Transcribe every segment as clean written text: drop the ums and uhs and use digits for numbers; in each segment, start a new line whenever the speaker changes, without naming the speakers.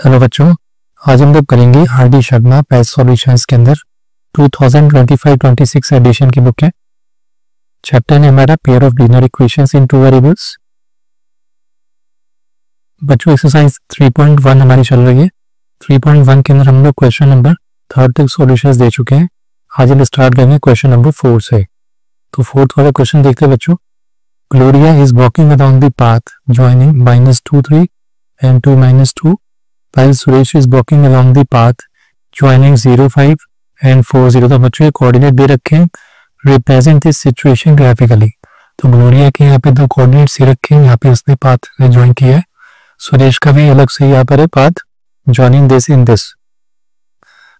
Hello बच्चों, आज हम लोग करेंगे आर.डी. शर्मा पैच सॉल्यूशंस के अंदर 2025-26 एडिशन की बुक है। चैप्टर है हमारा pair of linear equations in two variables. बच्चों एक्सरसाइज 3.1 हमारी चल रही है। 3.1 के अंदर हम लोग क्वेश्चन नंबर 3 तक सॉल्यूशंस दे चुके हैं। आज हम स्टार्ट करेंगे क्वेश्चन नंबर 4 से। तो 4th वाला क्वेश्चन देखते हैं बच्चों। Gloria is walking around the path joining -2 3 and 2 -2 while Suresh is walking along the path joining 0 5 and 4 0। तो बच्चों ये कोऑर्डिनेट दे रखे हैं, रिप्रेजेंट दिस सिचुएशन ग्राफिकली। तो ग्लोरिया के यहाँ पे दो कोऑर्डिनेट से रखे हैं, यहाँ पे उसने पाथ ज्वाइन किया है। सुरेश का भी अलग से यहाँ पर है path joining this in this.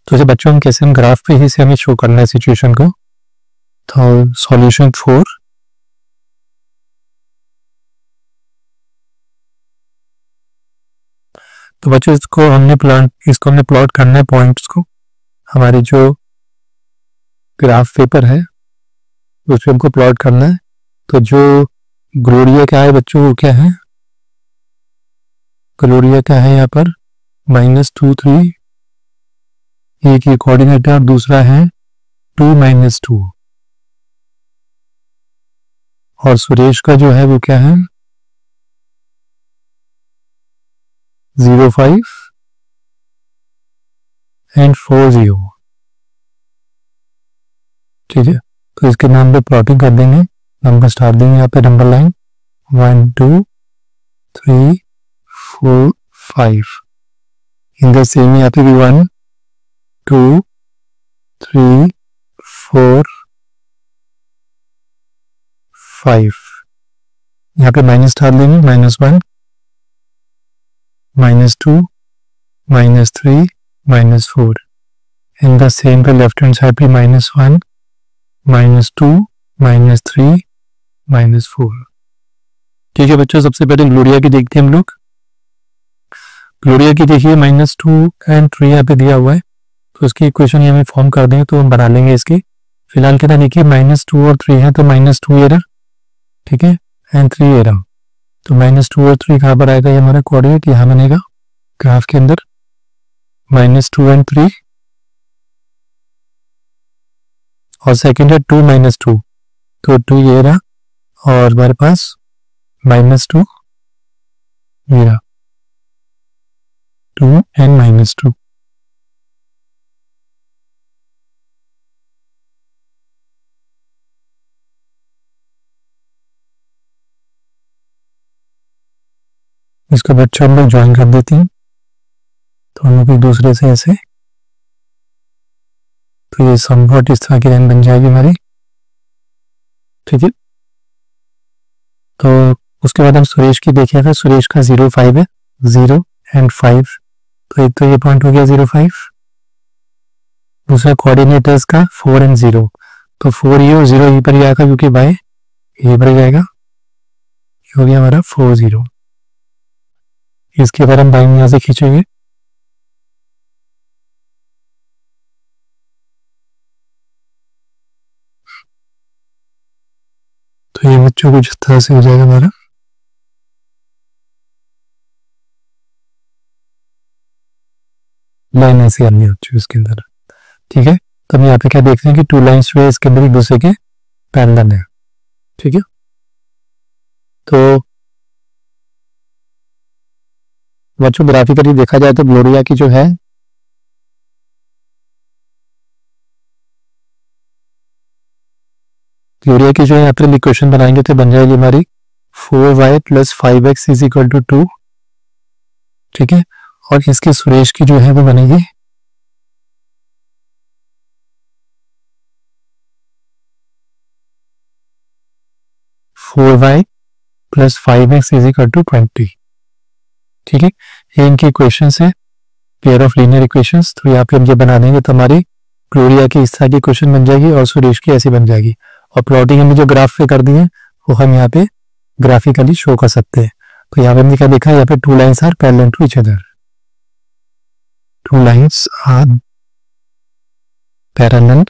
तो जब बच्चों हम कैसे हम ग्राफ पे ही से हमें शो करना है सिचुएशन को। तो सॉल्यूशन 4 तो बच्चों इसको हमने प्लॉट करना है पॉइंट्स को। हमारे जो ग्राफ पेपर है उस पे हमको प्लॉट करना है। तो जो ग्लोरिया क्या है बच्चों, वो क्या है, ग्लोरिया क्या है यहाँ पर -2 3, एक ये कोऑर्डिनेट है और दूसरा है 2 -2। और सुरेश का जो है वो क्या है 0 5 and 4 0। ठीक है, तो इसके नाम पे प्लॉटिंग कर देंगे, नंबर स्टार देंगे यहाँ पे, number line 1 2 3 4 5। In the same यहाँ पे भी 1 2 3 4 5। यहाँ पे माइनस स्टार देंगे, -1 -2 -3 -4। इन द सेम पे लेफ्ट हैंड साइड पे -1 -2 -3 -4। ठीक है बच्चों, सबसे पहले ग्लोरिया की देखते हैं हम लोग। ग्लोरिया की देखिए -2 and 3 यहाँ पे दिया हुआ है, तो इसकी इक्वेशन हमें फॉर्म कर देंगे तो हम बना लेंगे इसकी। फिलहाल क्या था देखिए -2 और 3 है, तो -2 एरर, ठीक है, एंड 3 एरर। तो -2 और 3 कहाँ पर आएगा, ये हमारा कोऑर्डिनेट यहाँ बनेगा ग्राफ के अंदर, -2 and 3। और सेकंड है 2 -2, तो 2 ये रहा और हमारे पास -2 ये रहा, 2 and -2। इसको बच्चों हम लोग ज्वाइन कर देते हैं, तो हम लोग एक दूसरे से ऐसे, तो ये समवॉट इस तरह की लाइन बन जाएगी हमारी। ठीक है, तो उसके बाद हम सुरेश की देखेंगे। सुरेश का 0 5 है, 0 and 5, तो एक तो ये पॉइंट हो गया 0 5। दूसरा कोऑर्डिनेट है इसका 4 and 0, तो 4 ये और 0 ये पर ही आएगा क्योंकि बाय ये पर जाएगा, ये हो गया हमारा 4 0। इसके बाद हम बाइंग यहां से खींचेंगे, तो ये बच्चों कुछ इस तरह से हो जाएगा हमारा। लाइन ऐसे आनी है इसके अंदर। ठीक है, तो हम यहाँ पे क्या देखते हैं कि 2 लाइन्स जो है इसके अंदर एक दूसरे के पैरेलल है। ठीक है, तो बच्चों ग्राफिकली देखा जाए तो ग्लोरिया की जो है ग्लोरिया की जो है यहाँ पर इक्वेशन बनाएंगे तो बन जाएगी हमारी 4y + 5x = 2। ठीक है, और इसके सुरेश की जो है वो बनेगी 4y + 5x = 20। ठीक है, ये इनकी इक्वेशंस है, पेयर ऑफ लीनियर इक्वेशंस। तो यहाँ पे हम ये बना देंगे तो हमारी ग्लोरिया की इस तरह की इक्वेशन बन जाएगी और सुरेश की ऐसी बन जाएगी। और प्लॉटिंग हमने जो ग्राफ पे कर दी है वो हम यहाँ पे ग्राफिकली शो कर सकते हैं। तो यहाँ पे हमने क्या देखा, यहाँ पे 2 lines are parallel to each other, 2 lines are parallel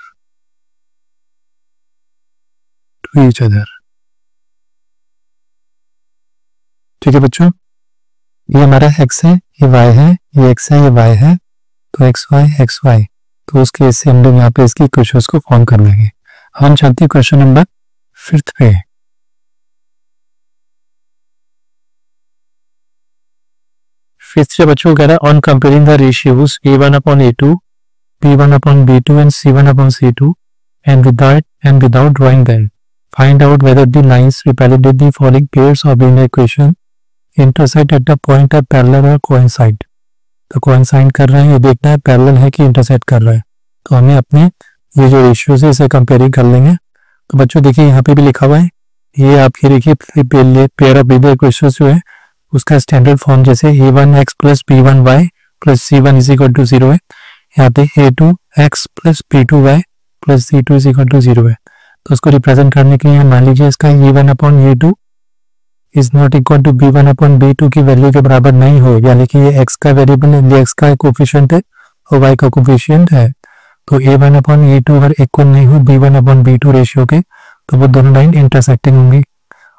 to each other. ठीक है बच्चों, ये हमारा x है, ये y है, ये x है, ये y है, तो x y, तो उस केस से हम लोग यहाँ पे इसकी इक्वेशंस को फॉर्म कर लेंगे। हम चलते हैं क्वेश्चन नंबर 5 पे। फिफ्थ से बच्चों कह रहा है on comparing the ratios a1 upon a2, b1 upon b2 and c1 upon c2 and without drawing them, find out whether the lines represented the following pairs of linear equation intersect at the point of parallel or coincide। तो coincide कर रहे हैं, ये देखना है parallel है कि intersect कर रहा है। तो हमें अपने ये जो रेशियोज है इसे कंपेयरिंग कर लेंगे। तो बच्चों देखिए यहाँ पे भी लिखा हुआ है, ये आप ये देखिए पेयर ऑफ लीनियर इक्वेशंस जो है उसका स्टैंडर्ड फॉर्म जैसे a1x plus b1y plus c1 is equal to 0 है, यहाँ पे a2x plus b2y plus c2 is equal to 0 है। तो उसको रिप्रेजेंट करने के लिए मान लीजिए इसका a1 upon a2 is not equal to b1 upon b2 की वैल्यू के बराबर नहीं हो, यानी कि ये x का वेरिएबल है, ये x का कोफिशिएंट है और y का कोफिशिएंट है। तो a1 अपॉन a2 अगर इक्वल नहीं हो b1 अपॉन b2 रेशियो के, तो वो दोनों लाइन इंटरसेक्टिंग होंगी।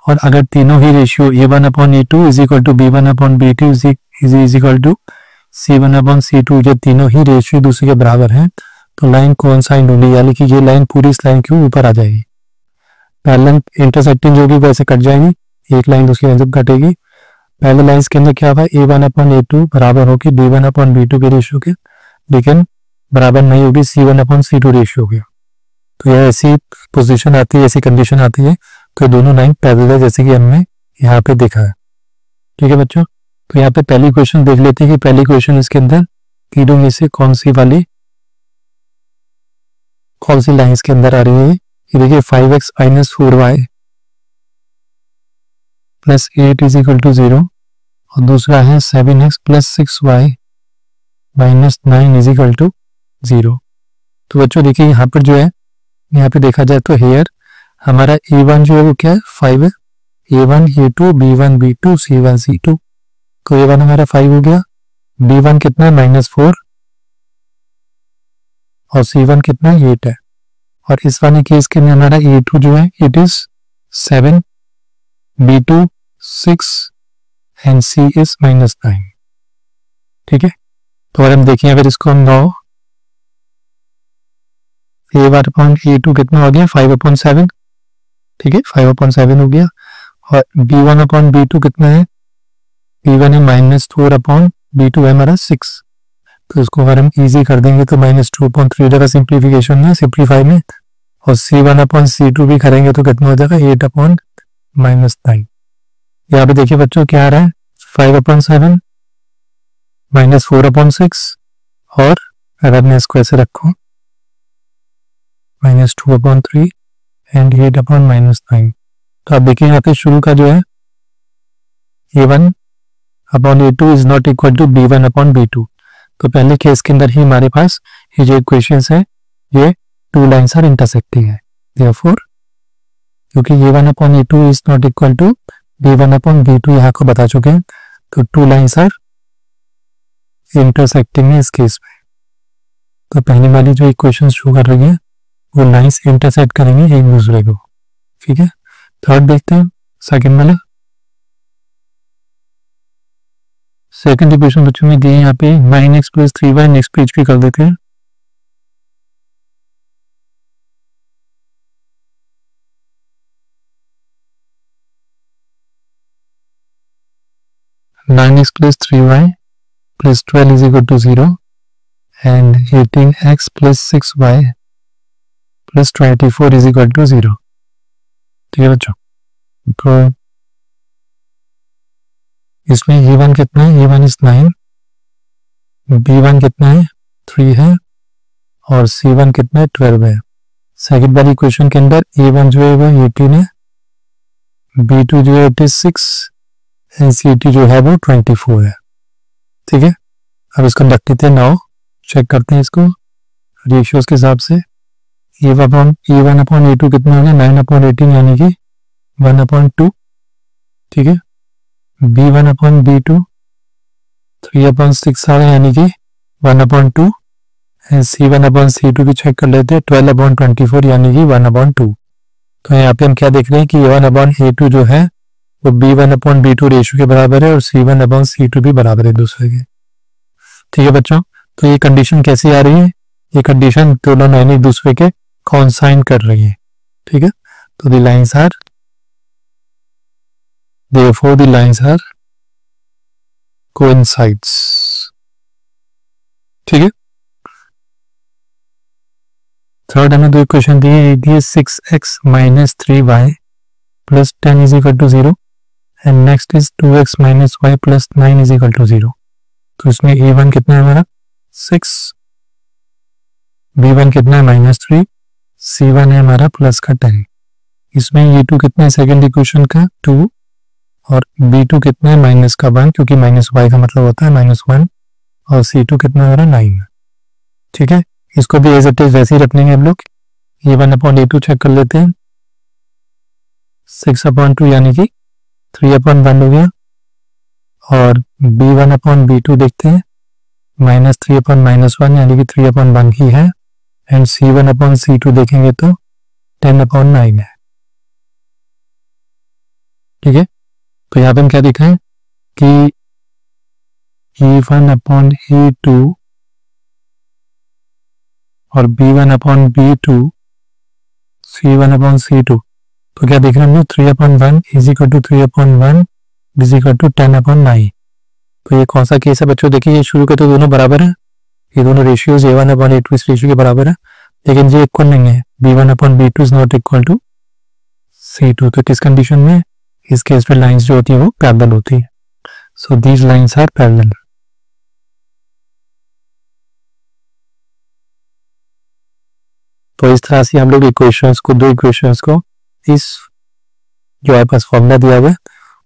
और अगर तीनों ही ratio a1 upon a2 is equal to b1 upon b2 is equal to c1 upon c2, जो तीनों ही रेशियो दूसरे के बराबर हैं, तो लाइन कोइंसाइड होगी, यानी कि ये लाइन पूरी इस लाइन के ऊपर आ जाएगी। पैरेलल इंटरसेक्टिंग जो भी वैसे कट जाएगी, एक लाइन दूसरी लाइन से कटेगी। पैरेलल लाइंस के अंदर क्या हुआ, a1 अपॉन a2 बराबर होगी b1 अपॉन b2 के रेशियो के, लेकिन बराबर नहीं होगी c1 अपॉन c2 रेशियो के। तो यह ऐसी पोजीशन आती है, ऐसी कंडीशन आती है, तो दोनों लाइन पैरेलल है जैसे कि हमने यहाँ पे देखा है। ठीक है बच्चों, तो यहाँ पे पहली क्वेश्चन देख लेते हैं कि पहली क्वेश्चन इसके अंदर तीनों में से कौन सी लाइंस के अंदर आ रही है। ये देखिए 5x minus 4y plus 8 is equal to 0, और दूसरा है 7x plus 6y minus 9 is equal to 0। तो बच्चों देखिए यहाँ पर जो है, यहाँ पे देखा जाए तो हेयर हमारा a1 जो है वो क्या है 5 है, a1 a2 b1 b2 c1 c2, तो a1 हमारा 5 हो गया, b1 कितना है -4 और c1 कितना है 8 है, और इस वाले केस के अंदर हमारा a2 जो है it is 7, b2 6 and c is -9। ठीक है, तो अगर हम देखें अगर इसको हम 9 a1 अपॉन a2 कितना हो गया 5/7, ठीक है 5/7 हो गया, और b1 अपॉन b2 कितना है, b1 है -4 अपॉन b2 है हमारा 6, तो इसको अगर हम इजी कर देंगे तो -2/3 जगह सिंप्लीफिकेशन में सिंप्लीफाई में, और c1 अपॉन c2 भी करेंगे तो कितना हो जाएगा 8/9। यहाँ पे देखिए बच्चों क्या आ रहा है 5/7 -4/6, और अगर मैं इसको ऐसे रखूं -2/3 एंड 8/9। तो आप देखिए यहाँ पे शुरू का जो है a1 upon a2 is not equal to b1 upon b2, तो पहले केस के अंदर ही हमारे पास ये जो इक्वेशंस है ये टू लाइंस आर इंटरसेक्टिंग है, देयरफॉर क्योंकि a1 upon a2 is not equal to b1 upon b2 यहाँ को बता चुके हैं, तो टू लाइंस आर इंटरसेक्टिंग है इस केस में। तो पहली वाली जो इक्वेशन शो कर रही है वो लाइंस इंटरसेक्ट करेंगे एक दूसरे को। ठीक है, थर्ड देखते हैं सेकंड वाला। सेकंड इक्वेशन बच्चों में दी है यहाँ पे 9x plus 3y, next page पे कर देते हैं। (9x plus 3y plus 12 is equal to 0) and 18x plus 6y plus 24 is equal to 0। ठीक है बच्चों, तो इसमें a1 कितना है, a1 इज 9, b1 कितना है 3 है, और c1 कितना है 12 है। सेकंड वाली इक्वेशन के अंदर a1 जो है वो 18 है, b2 जो है 86 एंड c2 जो है वो 24 है। ठीक है, अब इसको रख देते हैं, नाउ चेक करते हैं इसको रेशियोज के हिसाब से। a1 अपॉन a2 कितना हो गया 9/18 यानी कि 1/2। ठीक है, b1 अपॉन b2 3/6 आ गया यानी कि 1/2, एंड c1 अपॉन c2 भी चेक कर लेते हैं 12/24 यानी कि 1/2। तो यहाँ पे हम क्या देख रहे हैं कि a1 अपॉन a2 जो है वो B1/B2 रेशियो के बराबर है और C1/C2 भी बराबर है दूसरे के। ठीक है बच्चों, तो ये कंडीशन कैसी आ रही है, ये कंडीशन दोनों लाइन एक दूसरे के कॉन्साइन कर रही है। ठीक है, तो the lines are therefore the lines are coincides। ठीक है, थर्ड हमें दो इक्वेशन दी है 6x - 3y + 10 = 0 and next is 2x - y + 9 = 0। तो इसमें a1 कितना है हमारा 6, b1 कितना है -3, c1 है हमारा प्लस का 10। इसमें a2 कितना है सेकेंड इक्वेशन का 2 और b2 कितना है माइनस का 1, क्योंकि -y का मतलब होता है -1, और c2 कितना हो रहा है 9। ठीक है, इसको भी एज इट इज वैसे ही रखेंगे हम लोग। a1/a2 चेक कर लेते हैं, 6/2 यानी कि 3/1 हो गया, और b1/b2 देखते हैं, -3/-1 यानी कि 3/1 ही है, एंड c1/c2 देखेंगे तो 10/9 है। ठीक है, तो यहाँ पे हम क्या देख रहे हैं कि a1/a2 और b1/b2 c1/c2, तो क्या देख रहे हैं हम लोग 3/1 = 3/1 = 10/9। तो ये कौन सा केस है बच्चों, देखिए ये शुरू के तो दोनों बराबर है, ये दोनों रेशियोज a1/a2 इस रेशियो के बराबर है, लेकिन ये इक्वल नहीं है, b1/b2 is not equal to c2। तो किस कंडीशन में, इस केस में लाइंस जो होती है वो पैरेलल होती है। So these lines are parallel. तो इस तरह से हम लोग इक्वेशंस को, दो इक्वेशंस को इस जो है पास फॉर्मूला दिया हुआ है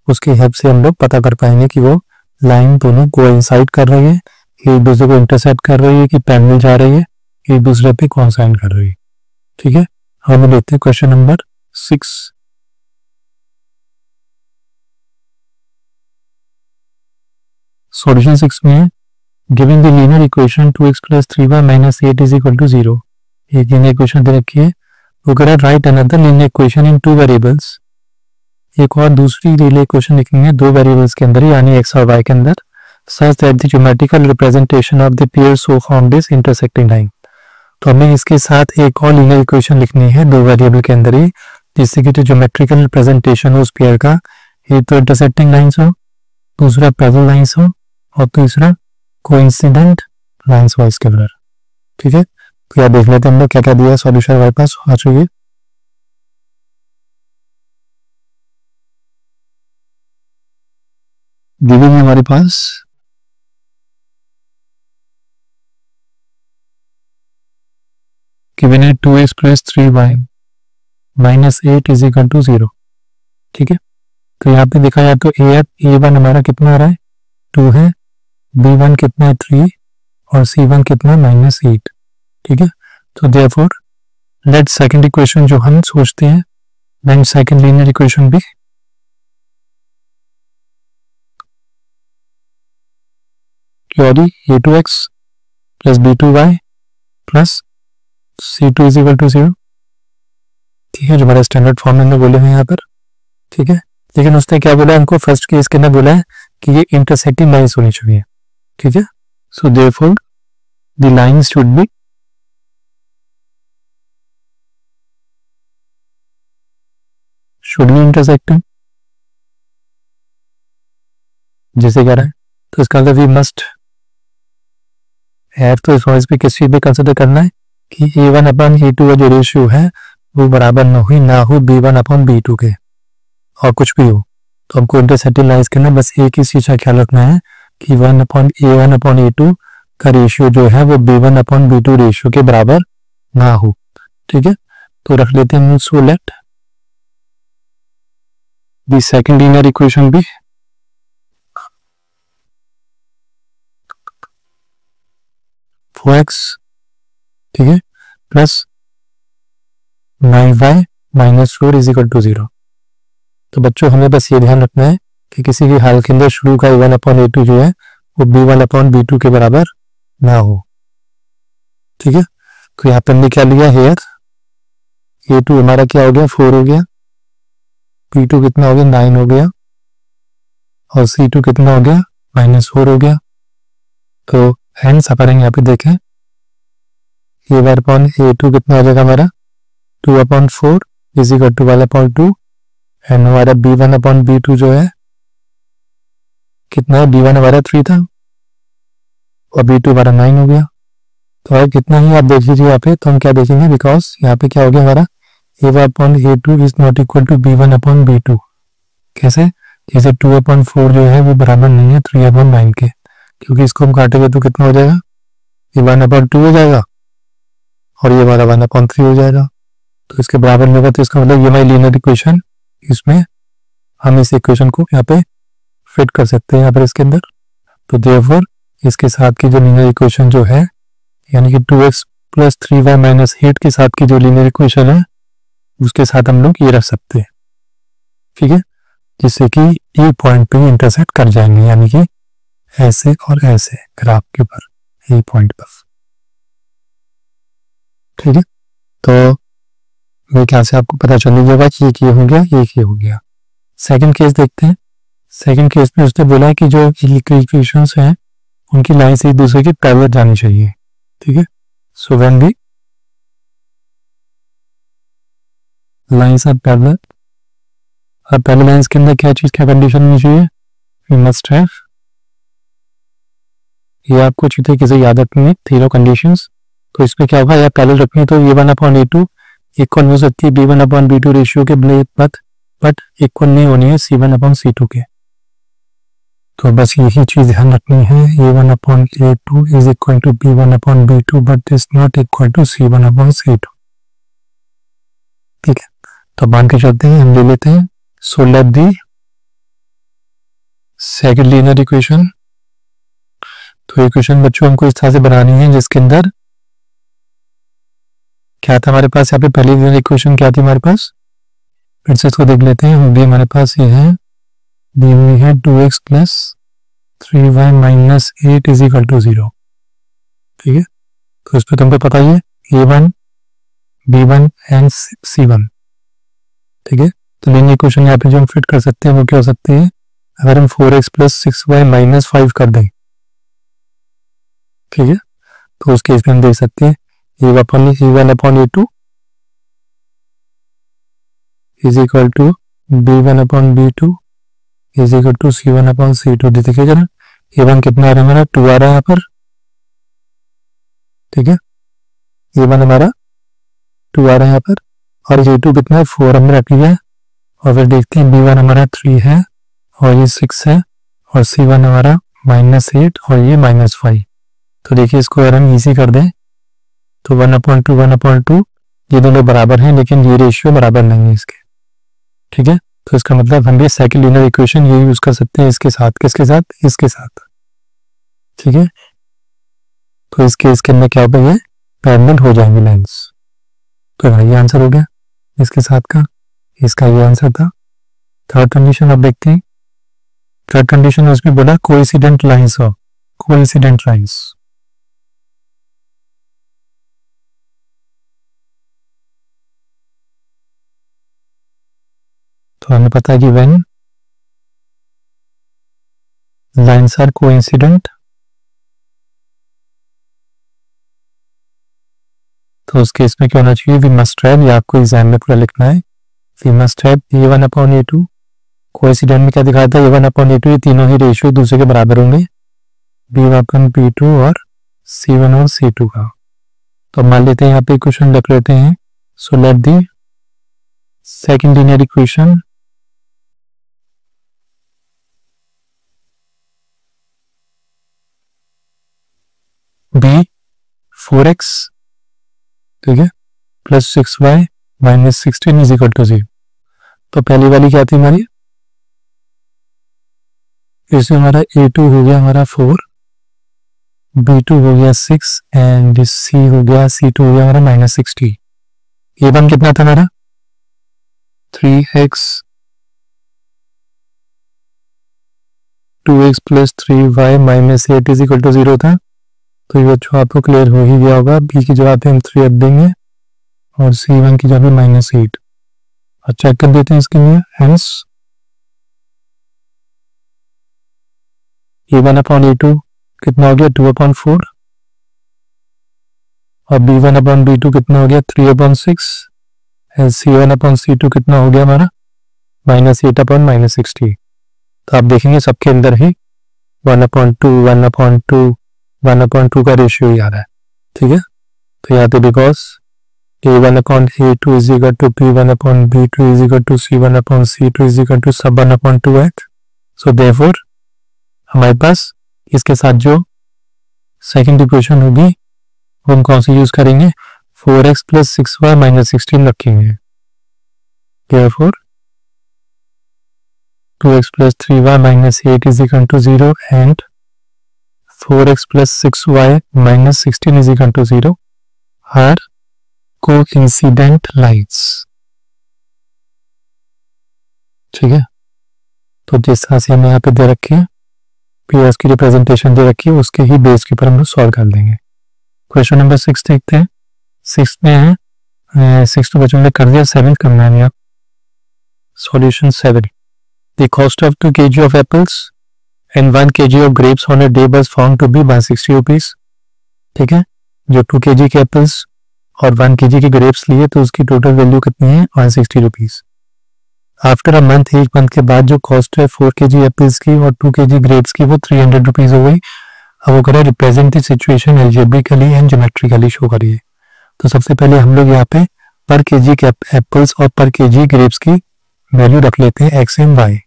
उसकी हेल्प से हम लोग पता कर पाएंगे कि वो लाइन दोनों कोइंसाइड कर रही है, एक दूसरे को इंटरसेक्ट कर रही है, कि पैरेलल जा रही है, एक दूसरे पे कॉन्साइन कर रही है। ठीक है, हम लेते हैं क्वेश्चन नंबर 6। सॉल्यूशन 6 में है, giving the linear equation 2x + 3y - 8 = 0। एक लीनियर इक्वेशन दे रखी है, वो कह रहा है right another linear equation in 2 variables. एक और दूसरी लीनियर इक्वेशन लिखेंगे 2 वेरिएबल्स के अंदर, यानी x और y के अंदर, such that the geometrical representation of the pair so found is intersecting line. तो हमें इसके साथ एक और लीनियर इक्वेशन लिखनी है 2 वेरिएबल के अंदर ही, जिससे कि जो ज्योमेट्रिकल रिप्रेजेंटेशन हो उस पेयर का, एक तो इंटरसेक्टिंग लाइंस हो, दूसरा पैरेलल लाइंस हो, और तीसरा कोइंसिडेंट लाइंस हो इसके अंदर। ठीक है, तो यार देख लेते हैं हम लोग क्या क्या दिया है सॉल्यूशन हमारे पास आ चुकी है। गिवन है हमारे पास गिवन है 2x + 3y - 8 = 0। ठीक है, तो यहाँ पे देखा जाए तो a1 हमारा कितना आ रहा है 2 है, b1 कितना है 3 और c1 कितना है -8। ठीक है, तो देयरफॉर लेट सेकंड इक्वेशन जो हम सोचते हैं, देन सेकंड लीनियर इक्वेशन भी क्या होगी, a2x + b2y + c2 = 0। ठीक है, जो हमारा स्टैंडर्ड फॉर्म में बोले हैं यहाँ पर। ठीक है, लेकिन उसने क्या बोला हमको, फर्स्ट केस के अंदर बोला है कि ये इंटरसेक्टिंग लाइंस होनी चाहिए। ठीक है, so therefore the lines should be intersecting, जैसे कह रहा है, तो इसका मतलब वी मस्ट हैव, तो इस पे किस चीज पे कंसिडर करना है कि a1/a2 का जो रेशियो है वो बराबर ना हो b1/b2 के, और कुछ भी हो। तो हमको इंटरसेक्टिंग लाइंस के ना बस एक ही चीज का ख्याल रखना है कि a1/a2 का रेशियो जो है वो b1/b2 रेशियो के बराबर ना हो। ठीक है, तो रख लेते हैं so let the second linear equation भी x, ठीक है, प्लस 9y - 4 = 0। तो बच्चों हमें बस ये ध्यान रखना है कि किसी भी हाल के अंदर शुरू का a1/a2 जो है वो b1/b2 के बराबर ना हो। ठीक है, तो यहाँ पर हमने क्या लिया हेयर, a2 हमारा क्या हो गया 4 हो गया, b2 कितना हो गया 9 हो गया, और C2 कितना हो गया, -4 हो गया। तो हेंस अपन यहाँ पे देखें A1/A2 कितना हो जाएगा हमारा 2/4 इज इक्वल टू 1/2 एंड हमारा B1/B2 जो है कितना है, B1 हमारा 3 था और B2 हमारा 9 हो गया। तो भाई कितना ही आप देख लीजिए यहाँ पे, तो हम क्या देखेंगे, बिकॉज यहाँ पे क्या हो गया हमारा A1/A2 is not equal to B1/B2। कैसे, जैसे 2/4 जो है वो बराबर नहीं है 3/9 के, क्योंकि इसको हम काटेंगे तो कितना हो जाएगा, ये 1/2 हो जाएगा और ये हमारा 1/3 हो जाएगा। तो इसके बराबर में होगा, तो इसका मतलब ये हमारी लीनियर इक्वेशन, इसमें हम इस इक्वेशन को यहाँ पे फिट कर सकते हैं यहाँ पर इसके अंदर। तो देयरफॉर इसके साथ की जो लीनियर इक्वेशन जो है, यानी कि 2x + 3y - 8 के साथ की जो लीनियर इक्वेशन है उसके साथ हम लोग ये रख सकते हैं, ठीक है, जिससे कि एक पॉइंट पे इंटरसेक्ट कर जाएंगे, यानी कि ऐसे और ऐसे ग्राफ के ऊपर एक पॉइंट पर, ठीक है। तो मेरे ख्याल से आपको पता चल जाएगा कि ये हो गया, ये हो गया। सेकंड केस देखते हैं। सेकंड केस में उसने बोला है कि जो इक्वेशंस हैं उनकी लाइंस एक दूसरे के पैरेलल जानी चाहिए, ठीक है। So when the lines are parallel, अब पैरेलल लाइंस के अंदर क्या चीज, क्या कंडीशन होनी चाहिए, वी मस्ट हैव, ये आपको अच्छी तरीके से याद रखनी है, तीनों कंडीशंस। तो इसमें क्या होगा, या पैरेलल रखनी है तो A1/A2 इक्वल हो सकती है B1/B2 रेशियो के, बट इक्वल नहीं होनी है C1/C2 के। तो बस यही चीज ध्यान रखनी है, A1/A2 is equal to B1/B2 but is not equal to C1/C2, ठीक है। तो मान के चलते हैं, हम ले लेते हैं, so let the second linear equation. तो इक्वेशन बच्चों हमको इस तरह से बनानी है जिसके अंदर क्या था हमारे पास, यहाँ पे पहली लीनियर इक्वेशन क्या थी हमारे पास, फिर से इसको देख लेते हैं। भी हमारे पास ये है, दी हुई है 2x + 3y - 8 is equal to 0, ठीक है। तो इस पर तुमको पता ही है A1, B1 एंड C1, ठीक है। तो लीनियर इक्वेशन यहाँ पे जो हम फिट कर सकते हैं वो क्या हो सकती है, अगर हम 4x + 6y - 5 कर दें, ठीक है, तो उस केस में हम देख सकते हैं A1/A2 is equal to B1/B2 is equal to C1/C2। देखिए जरा, A1 कितना आ रहा है हमारा, 2 आ रहा है यहाँ पर, ठीक है, A1 हमारा 2 आ रहा है यहाँ पर, और A2 कितना है, 4 हमने रख लिया है। और फिर देखते हैं B1 हमारा 3 है और ये 6 है, और C1 हमारा -8 और ये -5। तो देखिए इसको अगर हम इजी कर दें तो 1/2 1/2 ये दोनों बराबर हैं, लेकिन ये रेशियो बराबर नहीं है इसके, ठीक है। तो इसका मतलब हम ये सेकंड लीनियर इक्वेशन ये यूज कर सकते हैं इसके साथ, किसके साथ, इसके साथ, ठीक है। तो इस केस के अंदर क्या होगा, ये पैरेलल हो जाएंगे लाइंस। तो ये आंसर हो गया इसके साथ का, इसका ये आंसर था। थर्ड कंडीशन अब देखते हैं। थर्ड कंडीशन उसमें बोला कोइंसिडेंट लाइंस हो, कोइंसिडेंट लाइंस। तो हमें पता है कि व्हेन लाइंस आर कोइंसिडेंट, तो उस केस में क्या होना चाहिए, वी मस्ट हैव, ये आपको एग्जाम में पूरा लिखना है, we must have A1/A2, coincident में क्या दिखाया था, A1/A2 ये तीनों ही रेशियो दूसरे के बराबर होंगे, B1/B2 और C1 और C2 का। तो मान लेते हैं यहाँ पे इक्वेशन रख लेते हैं। So let the second linear equation be 4x, ठीक है, + 6y - 16 इज इक्वल टू 0। तो पहली वाली क्या थी हमारी, इसमें हमारा A2 हो गया हमारा 4, B2 हो गया 6 एंड C हो गया, C2 हो गया हमारा -60। A1 कितना था हमारा 3x 2x + 3y - 8 is equal to 0 था। तो ये बच्चों आपको क्लियर हो ही गया होगा, बी की जगह पे हम 3 रख देंगे और C1 की जगह पे -8। और चेक कर देते हैं इसके लिए, हेंस A1 अपॉन A2 कितना हो गया 2/4 और B1 अपॉन B2 कितना हो गया 3/6 एंड C1 अपॉन C2 कितना हो गया हमारा -8/-60। तो आप देखेंगे सबके अंदर ही 1/2 1/2 1/2 का रेशियो ही आ रहा है। ठीक है, तो यहाँ पे because A1 upon A2 is equal to B1 upon B2 is equal to C1 upon C2 is equal to सब 1/2 है। सो देयरफॉर हमारे पास इसके साथ जो सेकंड इक्वेशन होगी वो हम कौन सी यूज करेंगे 4x प्लस 6y माइनस 16 रखेंगे। Therefore 2x plus 3y minus 8 is equal to 0 and 4x plus 6y minus 16 is equal to 0 are coincident lines। ठीक है, तो जिस तरह से हमें यहाँ पे दे रखी है पीएस की रिप्रेजेंटेशन दे रखी है उसके ही बेस के ऊपर हम लोग सॉल्व कर देंगे। क्वेश्चन नंबर 6 देखते हैं। 6 में है 6 तो बच्चों ने कर दिया, 7 करना है यहाँ। Solution 7 The cost of 2 kg of apples and 1 kg of grapes on a day was found to be 160 rupees। ठीक है, जो 2 kg के एप्पल्स और 1 kg के ग्रेप्स लिए तो उसकी टोटल वैल्यू कितनी है 160 रुपीज। आफ्टर अ मंथ, एक मंथ के बाद जो कॉस्ट है 4 kg एप्पल्स की और 2 kg ग्रेप्स की वो 300 रुपीज हो गई। अब वो करें represent the situation algebraically and geometrically show करिए। तो सबसे पहले हम लोग यहाँ पे पर kg के एप्पल्स और पर kg ग्रेप्स की वैल्यू रख लेते हैं एक्स एंड वाई।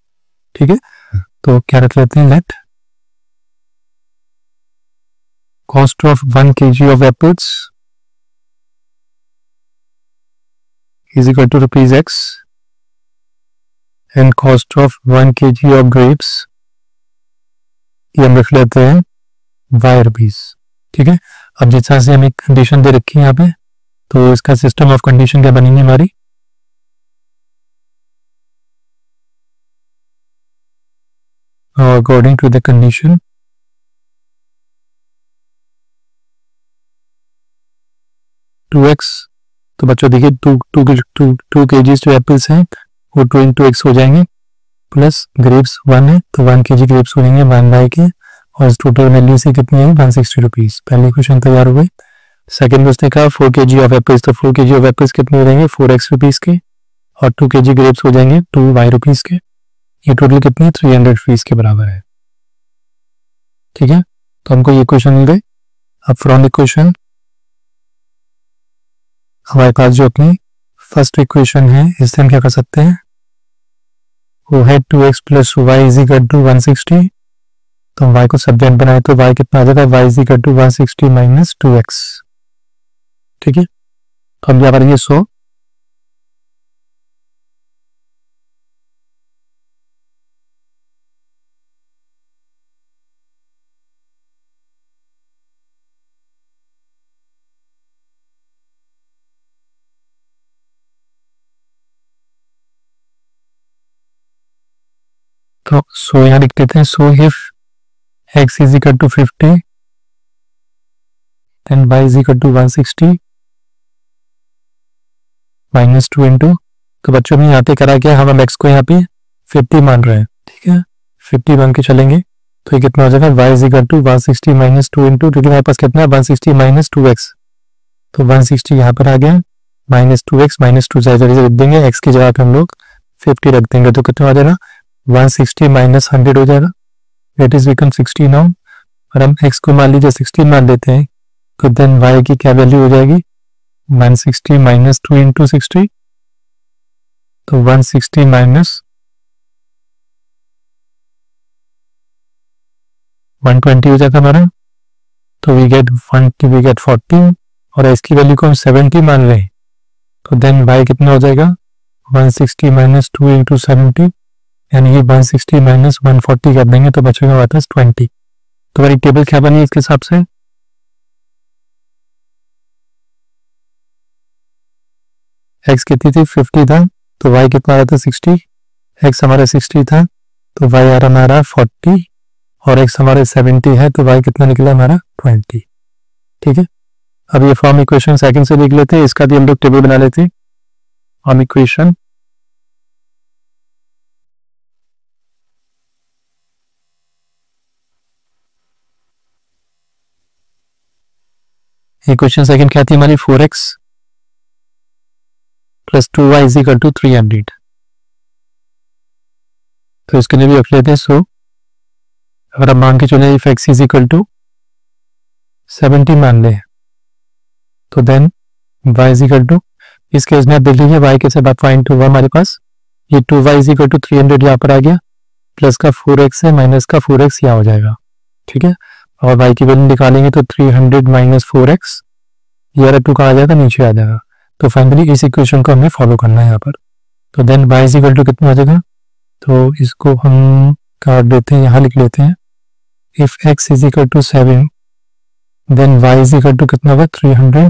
ठीक है, तो क्या रख लेते हैं let cost of 1 kg of apples is equal to rupees x and cost of 1 kg of grapes ये हम रख लेते हैं वाई रुपीज। ठीक है, अब जिस तरह से हमें कंडीशन दे रखी है यहाँ पे तो इसका सिस्टम ऑफ कंडीशन क्या बनेगी हमारी according to the condition two x. तो बच्चों देखिए टू केजीज जो एप्पल्स हैं वो 2 into x हो जाएंगे प्लस ग्रेप्स 1 है तो 1 kg ग्रेप्स हो जाएंगे 1 बाई के और इस टोटल वैल्यू से कितनी है 160 रुपीज। पहले क्वेश्चन तैयार हो गए। सेकेंड में उसने कहा 4 kg ऑफ एप्पल्स, तो 4 kg ऑफ एप्पल्स कितने हो जाएंगे 4x रुपीज के और 2 kg ग्रेप्स हो जाएंगे 2y रुपीज के। ये टोटल कितनी 300 रुपीज के बराबर है। ठीक है, तो हमको ये क्वेश्चन मिल गए। अब फ्रॉम द क्वेश्चन हमारे पास जो अपनी फर्स्ट इक्वेशन है इससे हम क्या कर सकते हैं वो है 2x plus y is equal to 160। तो हम y को सब्जेक्ट बनाए तो y कितना आ जाएगा y is equal to 160 minus 2x। ठीक है, तो हम यहाँ पर ये 100 तो 100 यहाँ लिख देते हैं। So if x is equal to 50 then y is equal to 160 minus 2 into. तो बच्चों में यहाँ पे करा क्या हम x को यहाँ पे 50 मान रहे हैं। ठीक है, 50 मान के चलेंगे तो ये कितना हो जाएगा y is equal to 160 minus 2 into, क्योंकि हमारे पास कितना है 160 माइनस 2x तो 160 यहाँ पर आ गया माइनस 2x माइनस 2 लिख देंगे। x की जगह पे हम लोग 50 रख देंगे तो कितना आ जाएगा 160 माइनस 100 हो जाएगा। That is become 60 now. और हम x को मान लीजिए 16 मान लेते हैं तो देन y की क्या वैल्यू हो जाएगी 160 माइनस 2 इंटू 60 तो 160 माइनस 120 हो जाता हमारा। तो वी गेट 40 और x की वैल्यू को हम 70 मान रहे हैं तो देन y कितना हो जाएगा 160 माइनस 2 इंटू 70 यानी ये 160 माइनस 140 कर देंगे तो बचेगा हमारे पास 20। तो हमारी टेबल क्या बनी इसके हिसाब से x कितनी थी 50 था तो y कितना आ रहा था 60, x हमारा 60 था तो y आ रहा हमारा 40 और x हमारे 70 है तो y कितना निकला हमारा 20। ठीक है, अब ये फॉर्म इक्वेशन सेकंड से लिख लेते हैं, इसका भी हम लोग टेबल बना लेते हैं। फॉर्म इक्वेशन इक्वेशन सेकंड क्या थी हमारी 4x plus 2y is equal to 300। तो इसके लिए भी रख लेते हैं। सो अगर आप मान के चले if x is equal to 70 मान ले तो then y is equal to, इस केस में आप देख लीजिए y के साथ फाइंड हुआ हमारे पास, ये 2y इज इक्वल टू 300 यहाँ पर आ गया, प्लस का 4x है माइनस का 4x यहाँ हो जाएगा। ठीक है, और y की वैल्यू निकालेंगे तो 300 माइनस 4x, ये वाला 2 कहाँ आ जाएगा, नीचे आ जाएगा। तो फाइनली इस इक्वेशन को हमें फॉलो करना है यहाँ पर। तो then y is equal to कितना आ जाएगा, तो इसको हम काट देते हैं, यहाँ लिख लेते हैं। If x is equal to 7 then y is equal to कितना होगा 300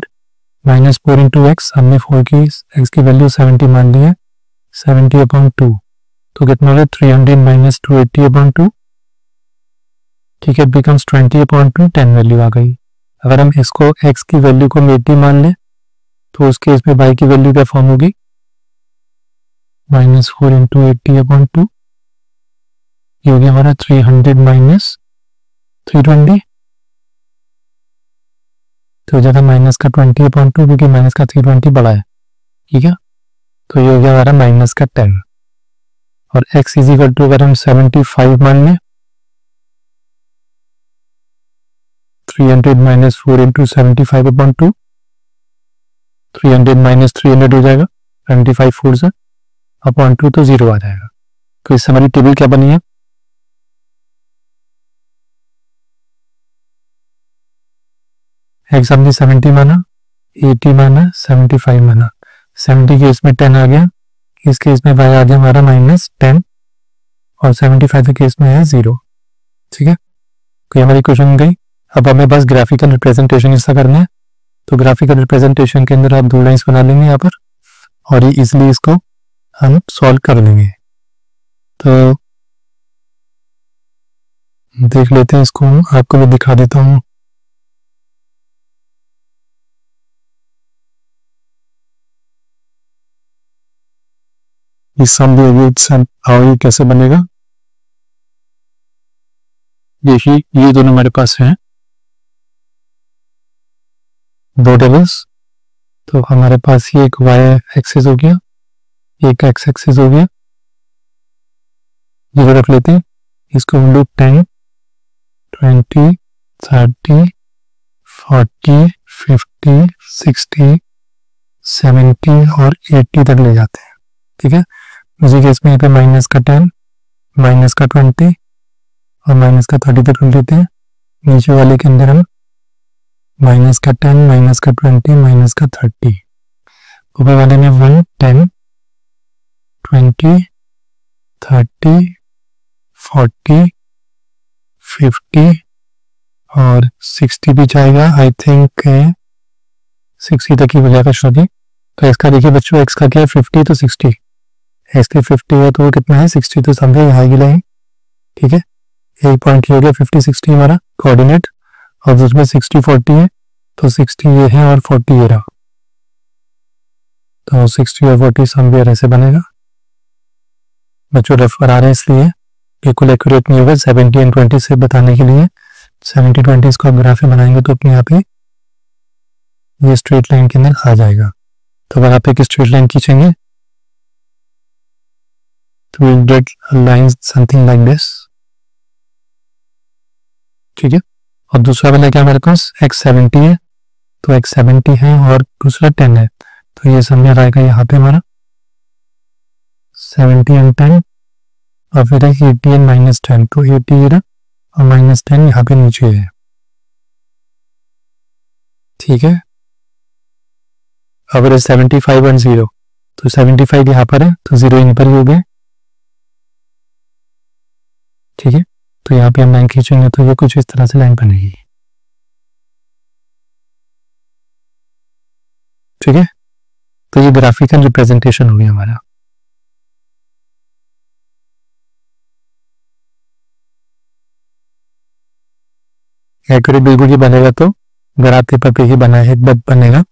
माइनस 4 इंटू एक्स, हमने 4 की x की वैल्यू 70 मान ली है, 70/2 तो कितना होगा 300 माइनस 280/2। ठीक है, बिकम्स 20/2, 10 वैल्यू आ गई। अगर हम इसको x की वैल्यू को 80 मान ले तो उस केस में y की वैल्यू क्या फॉर्म होगी, -4 इंटू 80/2, ये हो गया हमारा 300 माइनस 320, तो जगह माइनस का 20/2 क्योंकि माइनस का 320 बड़ा है। ठीक है, तो ये हो गया हमारा माइनस का 10। और x इज इक्वल टू अगर हम 75 मान लें, 300 माइनस 4 इंटू 75/2, 300 माइनस 300 हो जाएगा, 25 4 से अपॉन 2 तो 0 आ जाएगा। तो इससे हमारी टेबल क्या बनी है, x हमने 70 माना, 80 माना, 75 माना, 70 के इसमें 10 आ गया, इस केस में y आ गया हमारा -10 और 75 के केस में है 0। ठीक है, तो ये हमारी क्वेश्चन गई। अब हमें बस ग्राफिकल रिप्रेजेंटेशन इसका करना है। तो ग्राफिकल रिप्रेजेंटेशन के अंदर आप 2 लाइन्स बना लेंगे यहाँ पर और ये इजिली इसको हम सॉल्व कर लेंगे। तो देख लेते हैं, इसको आपको मैं दिखा देता हूँ। इस सम ये कैसे बनेगा, देखिए ये दोनों हमारे पास हैं 2 टेबल्स। तो हमारे पास ये एक y एक्सिस हो गया, एक x एक्सिस हो गया, ये रख लेते हैं। इसको हम लोग 10, 20, 30, 40, 50, 60, 70 और 80 तक ले जाते हैं। ठीक है, उसी केस में यहाँ पे माइनस का 10, माइनस का 20 और माइनस का 30 तक रख लेते हैं। नीचे वाले के अंदर हम माइनस का 10, माइनस का 20, माइनस का 30, ऊपर वाले में 1, 10, 20, 30, 40, 50 और 60 भी जाएगा, आई थिंक 60 तक ही बजाएगा श्रद्धि। तो इसका देखिए बच्चों, x का क्या है 50, तो 60 x के 50 है तो वो कितना है 60, तो समझे यहाँ की लाइन। ठीक है, एक पॉइंट हो गया 50 60 हमारा कोऑर्डिनेट, और उसमें 60 40 है तो 60 ये है और 40 ये रहा, तो 60 और 40 सम भी ऐसे बनेगा। बच्चों रेफर आ रहे हैं इसलिए बिल्कुल एक्यूरेट नहीं होगा, 70 और 20 से बताने के लिए 70 20 को आप ग्राफ में बनाएंगे तो अपने यहाँ पे ये स्ट्रेट लाइन के अंदर आ जाएगा। तो अगर आप एक स्ट्रेट लाइन खींचेंगे तो we'll get a line something like this। ठीक है, और दूसरा वाला क्या मेरे पास x 70 है, तो x 70 है और दूसरा 10 है, तो ये समझ आएगा यहाँ पे हमारा 70 और 10 और फिर है 80 और -10, तो 80 इधर और -10 यहाँ पे नीचे है। ठीक है, अगर 75 और 0 तो 75 यहाँ पर है तो 0 इन पर ही हो गए। ठीक है, तो यहाँ पे हम लाइन खींचेंगे तो ये कुछ इस तरह से लाइन बनेगी। ठीक है, तो ये ग्राफिकल रिप्रेजेंटेशन हो गया हमारा। एक्यूरेट बिल्कुल ही बनेगा, तो ग्राफ पेपर पे ही बना है बनेगा।